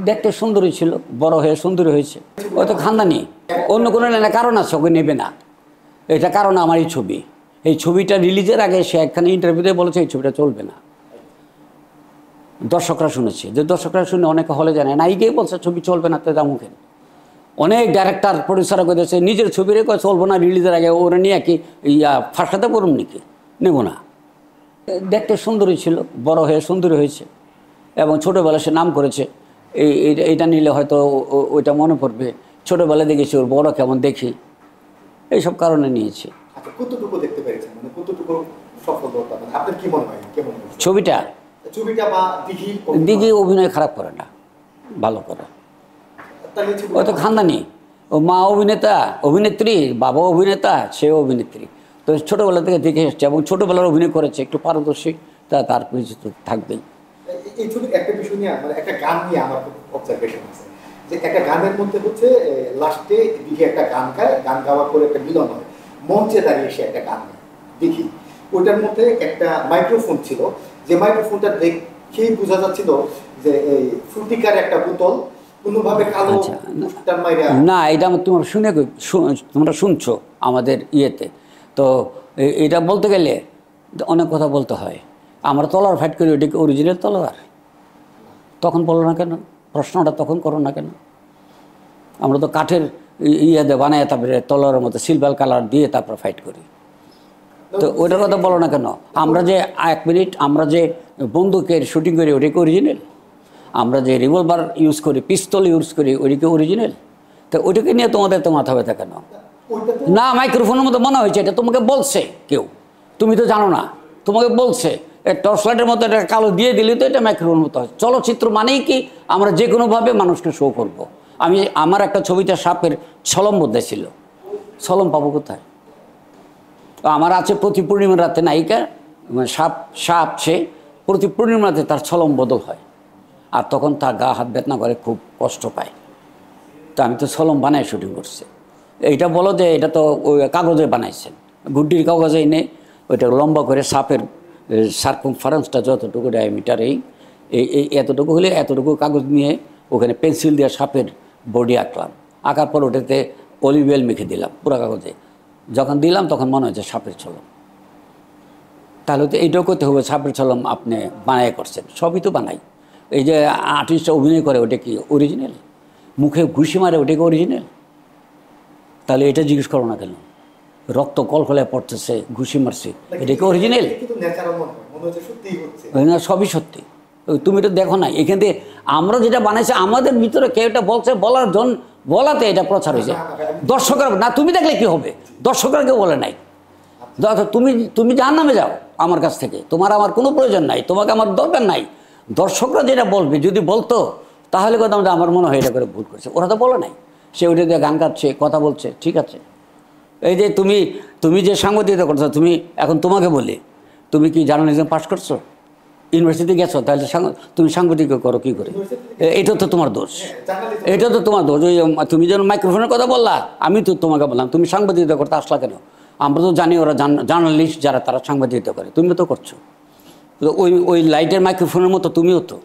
দেখতে সুন্দরী ছিল, বড় হয়ে সুন্দরী হয়েছে। ও তো খানদানি, অন্য কোনো কারণ আছে ওকে নেবে না। এটা কারণ আমার এই ছবি, এই ছবিটা রিলিজের আগে সে একখানে ইন্টারভিউতে বলেছে এই ছবিটা চলবে না। দর্শকরা শুনেছে, যে দর্শকরা শুনে অনেকে হলে জানে না, গিয়ে বলছে ছবি চলবে না, তো মুখে অনেক ডাইরেক্টর প্রডিউসার করেছে নিজের ছবি রেখে চলবো না রিলিজের আগে, ওরা নিয়ে কি ফাঁসাতে পড়ুন নাকি, নেব না। দেখতে সুন্দরী ছিল, বড় হয়ে সুন্দরী হয়েছে এবং ছোটোবেলা সে নাম করেছে। এইটা নিলে হয়তো ওইটা মনে পড়বে, ছোটোবেলা দেখেছি ওর বড় কেমন দেখি, এইসব কারণে নিয়েছি। ছবিটা দিঘি অভিনয় খারাপ করে না, ভালো করে। ও তো খানদানি, ও মা অভিনেতা অভিনেত্রী, বাবা অভিনেতা, সেও অভিনেত্রী। তো ছোটোবেলা থেকে দেখে এসছে এবং ছোটোবেলার অভিনয় করেছে, একটু পারদর্শী, তার পরিচিত থাকবেই। এই ছবির একটা বিষয় নিয়ে একটা গান নিয়ে আমার খুব অবজারভেশন আছে, যে একটা গানের মধ্যে হচ্ছে লাস্টে দিঘি একটা গান গায়, গান গাওয়ার পরে একটা মিলন হয়, মঞ্চে দাঁড়িয়ে সে একটা গান গায় দেখি। ওইটার মধ্যে একটা মাইক্রোফোন ছিল, যে মাইক্রোফোনটা দেখেই বোঝা যাচ্ছিল যে এই ফ্রুটিকার একটা বোতল কোনোভাবে কালো না। এটা তোমরা শুনছো আমাদের ইয়েতে, তো এটা বলতে গেলে অনেক কথা বলতে হয়। আমরা তলোয়ার ফাইট করি, ওইটাকে অরিজিনাল তলোয়ার, তখন বলো না কেন, প্রশ্নটা তখন করো না কেন? আমরা তো কাঠের ইয়েতে বানায় তারপরে তলোয়ারের মতো সিলভার কালার দিয়ে তারপর ফাইট করি, তো ওইটার কথা বলো না কেন? আমরা যে 1 মিনিট আমরা যে বন্দুকের শুটিং করি ওইটাকে অরিজিনাল, আমরা যে রিভলভার ইউজ করি, পিস্তল ইউজ করি, ওইটাকে অরিজিনাল। তো ওইটাকে নিয়ে তোমাদের তো মাথা ব্যথা কেন? না, মাইক্রোফোনের মতো মনে হয়েছে, এটা তোমাকে বলছে কেউ, তুমি তো জানো না, তোমাকে বলছে টর্চ লাইটের মতো একটা কালো দিয়ে দিলে তো এটা মাইক্রোফোনের মতো হয়। চলচ্চিত্র মানেই কি আমরা যে কোনোভাবে মানুষকে শো করব। আমার একটা ছবিতে সাপের ছলম বদলে ছিল, ছলম পাবো কোথায়? আমার আছে প্রতি পূর্ণিমার রাতে নায়িকা, সাপ সে প্রতি পূর্ণিমার রাতে তার ছলম বদল হয়, আর তখন তার গা হাত বেদনা করে, খুব কষ্ট পায়। তো আমি তো ছলম বানায় শুটিং করছি। এইটা বলো যে এটা তো ওই কাগজে বানাইছেন, গুড্ডির কাগজে এনে ওইটা লম্বা করে সাপের সার্কামফারেন্সটা যতটুকু ডায়ামিটার এই এতটুকু হলে এতটুকু কাগজ নিয়ে ওখানে পেন্সিল দিয়ে সাপের বডি আঁকলাম, আঁকার পর ওটাতে অলিভ অয়েল মেখে দিলাম পুরো কাগজে। যখন দিলাম তখন মনে হচ্ছে সাপের ছলম। তাহলে তো এইটাও করতে হবে, সাপের ছলম আপনি বানাই করছেন, সবই তো বানাই। এই যে আর্টিস্টরা অভিনয় করে ওটা কি অরিজিনাল? মুখে ঘুষি মারে ওটা কি অরিজিনাল? তাহলে এটা জিজ্ঞেস করো না কেন? রক্ত কলকলায় পড়তেছে, ঘুষি মারছে, এটা কি অরিজিনাল? না, সবই সত্যি। তুমি তো দেখো না, এখান থেকে আমরা যেটা বানাইছি আমাদের ভিতরে কেউ এটা বলছে, বলাতে এটা প্রচার হয়েছে। দর্শকরা না, তুমি দেখলে কি হবে? দর্শকরা কেউ বলে নাই। তুমি জাহান্নামে যাও আমার কাছ থেকে, তোমার আমার কোনো প্রয়োজন নাই, তোমাকে আমার দরকার নাই। দর্শকরা যেটা বলবে, যদি বলতো তাহলে কথা আমার মনে হয় এটা করে ভুল করছে। ওরা তো বলে নাই, সে ওইটা দিয়ে গান গাচ্ছে, কথা বলছে, ঠিক আছে। এই যে তুমি যে সাংবাদিকতা করছো, তুমি এখন তোমাকে বলি, তুমি কি জার্নালিজম পাস করছো, ইউনিভার্সিটি গেছো, তাহলে তুমি সাংবাদিকতা করো কী করে? এটা তো তোমার দোষ, এটা তো তোমার দোষ। ওই তুমি যেন মাইক্রোফোনের কথা বললা, আমি তো তোমাকে বললাম তুমি সাংবাদিকতা করতে আসলা কেন? আমরা তো জানি ওরা জার্নালিস্ট যারা তারা সাংবাদিকতা করে, তুমিও তো করছো। ওই লাইটের মাইক্রোফোনের মতো তুমিও তো।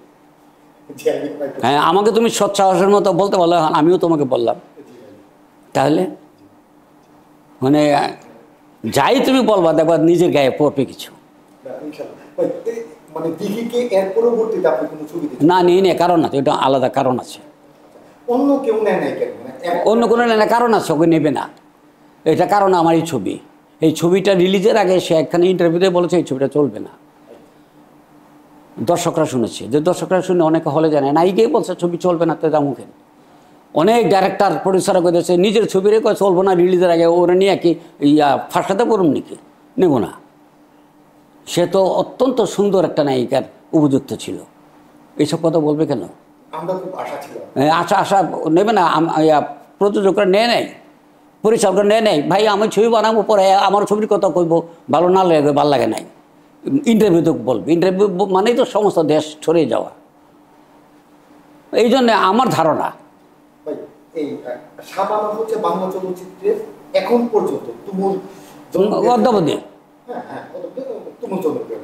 হ্যাঁ, আমাকে তুমি সৎসাহসের মতো বলতে বললে, আমিও তোমাকে বললাম। তাহলে মানে যাই তুমি বলবা, দেখবা নিজের গায়ে পড়বে কিছু। না, নিয়ে নে, কারণ আছে, এটা আলাদা কারণ আছে। অন্য কোনো নেয় না, কারণ আছে, ওকে নেবে না। এটা কারণ আমার এই ছবি, এই ছবিটা রিলিজের আগে সে একখানে ইন্টারভিউতে বলেছে এই ছবিটা চলবে না। দর্শকরা শুনেছে, যে দর্শকরা শুনে অনেকে হলে জানে না, গিয়ে বলছে ছবি চলবে না, তো মুখে অনেক ডাইরেক্টর প্রডিউসার করেছে নিজের ছবি রেখে চলবো না রিলিজের আগে, ওরা নিয়ে কি ফাঁসাতে পড়ুন নাকি, নেব না। সে তো অত্যন্ত সুন্দর একটা নায়িকার উপযুক্ত ছিল, এইসব কথা বলবে কেন? আশা নেবে না, প্রযোজকরা নেয় নাই, পরিচালকরা নেয় নাই। ভাই আমি ছবি বানাবো, পরে আমার ছবির কথা কইব, ভালো না লাগে, ভালো লাগে নাই, ইন্টারভিউ তো বলবে। ইন্টারভিউ মানেই তো সমস্ত দেশ ছড়িয়ে যাওয়া। এই জন্য আমার ধারণা বাংলা চলচ্চিত্রের এখন পর্যন্ত তুমুল অদ্যাবধি তুমুল জনপ্রিয়।